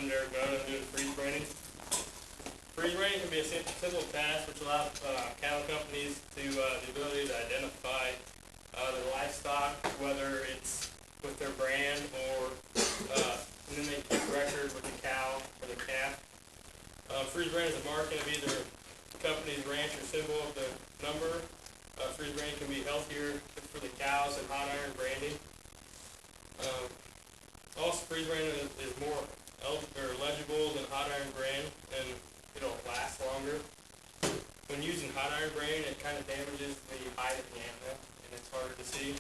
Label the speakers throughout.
Speaker 1: I'm Derik Vogt. I'm doing freeze branding. Freeze branding can be a simple task which allows cattle companies to the ability to identify their livestock, whether it's with their brand or and then they keep record with the cow or the calf. Freeze brand is a marking of either company's ranch or symbol of the number. Freeze branding can be healthier for the cows than hot iron branding. Also, freeze branding is more legible than hot iron brand, and it'll last longer. When using hot iron brand, it kind of damages the hide of the animal, and it's harder to see.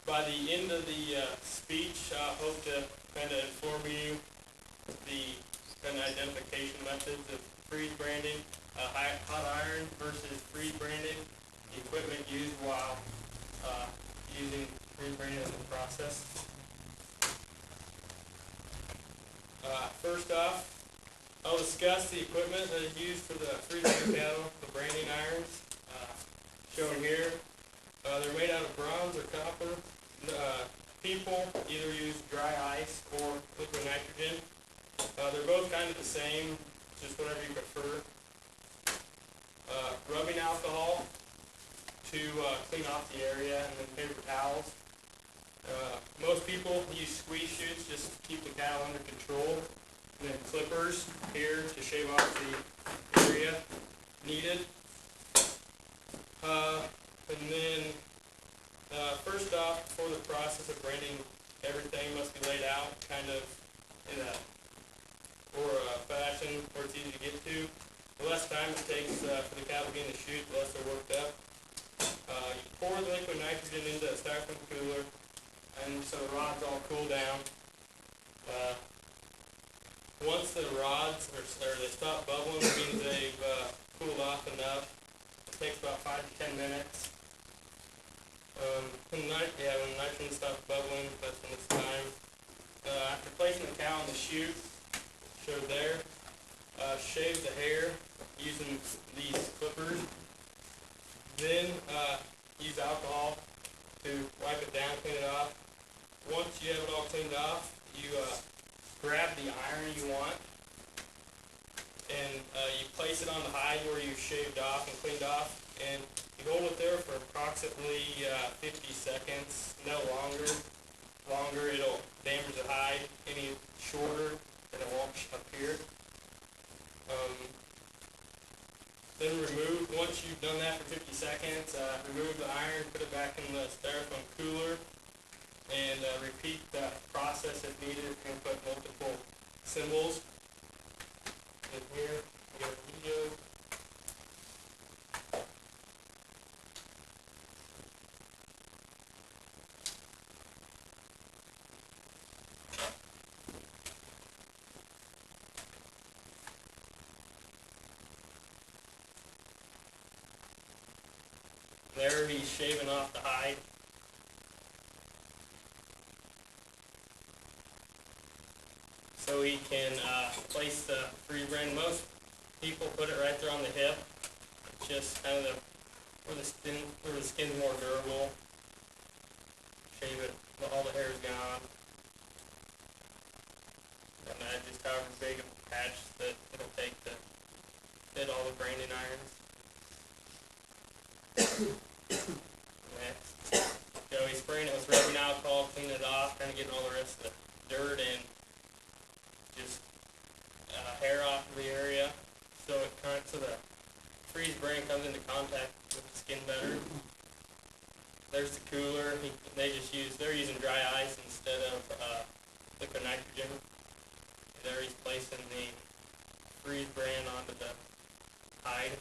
Speaker 1: By the end of the speech, I hope to kind of inform you the kind of identification methods of freeze branding, hot iron versus freeze branding, the equipment used while using freeze branding as a process. First off, I'll discuss the equipment that is used for the freeze branding cattle, the branding irons, shown here. They're made out of bronze or copper. People either use dry ice or liquid nitrogen. They're both kind of the same, just whatever you prefer. Rubbing alcohol to clean off the area, and then paper towels. Most people use squeeze chutes just to keep the cattle under control, and then clippers here to shave off the area needed. And then first off, before the process of branding, everything must be laid out kind of in a fashion where it's easy to get to. The less time it takes for the cattle to get in the chute, the less they're worked up. You pour the liquid nitrogen into a styrofoam cooler, and so the rods all cool down. Once the rods they stop bubbling, it means they've cooled off enough. It takes about 5 to 10 minutes. When the nitrogen stops bubbling, that's when it's time. After placing the cow in the chute, showed there, shave the hair using these clippers. Then use alcohol to wipe it down, clean it off. Once you have it all cleaned off, you grab the iron you want, and you place it on the hide where you shaved off and cleaned off, and you hold it there for approximately 50 seconds, no longer. Longer, it'll damage the hide. Any shorter, then it won't appear. Then remove, once you've done that for 50 seconds, remove the iron, put it back in the styrofoam cooler, and repeat the process if needed. If you're going to put multiple symbols in here, you got a video. There he's shaving off the hide. So he can place the freeze brand. Most people put it right there on the hip. It's just kind of where the skin's more durable. Shave it, all the hair is gone. And just however big of a patch that it'll take to fit all the branding irons. Next, he's spraying it with rubbing alcohol, cleaning it off, kind of getting all the rest of the dirt and just hair off of the area, so the freeze brand comes into contact with the skin better. There's the cooler. They're using dry ice instead of liquid nitrogen. There he's placing the freeze brand onto the hide.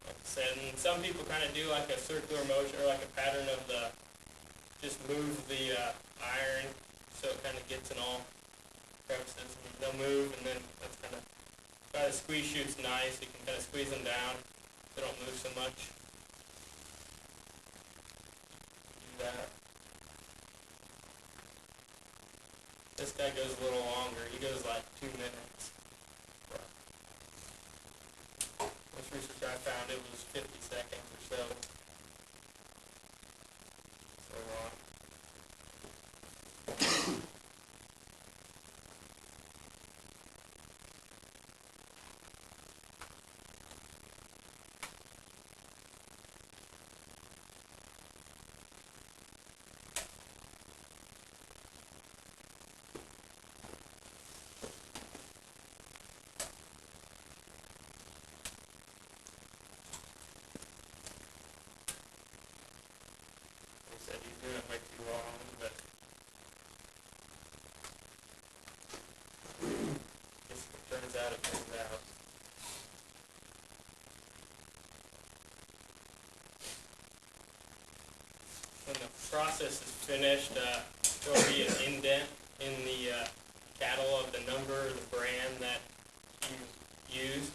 Speaker 1: Like I said, and some people kind of do like a circular motion or like a pattern of just move the iron so it kind of gets in all crevices, and they'll move, and then that's kind of the squeeze chute's nice. You can kind of squeeze them down; they don't move so much. Do that. This guy goes a little longer. He goes like 2 minutes. Most research I found, it was 50 seconds or so. So turns out, it turns out. When the process is finished, there will be an indent in the cattle of the number or the brand that you used.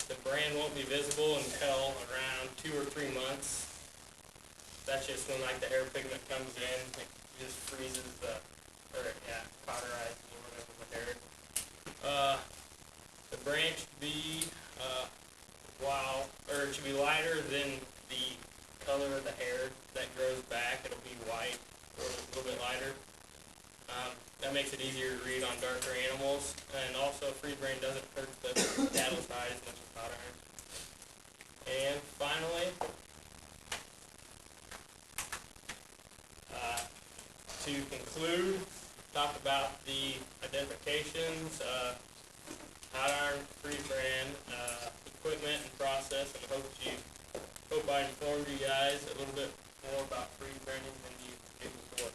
Speaker 1: The brand won't be visible until around 2 or 3 months. That's just when like the hair pigment comes in, it just freezes cauterizes or whatever the hair. The brand should be it should be lighter than the color of the hair that grows back. It'll be white or a little bit lighter. That makes it easier to read on darker animals, and also free brain doesn't hurt the cattle's hide as much as hot iron. And finally, to conclude, talk about the identifications, hot iron, free brand, equipment and process, and hope I informed you guys a little bit more about free branding than you did before.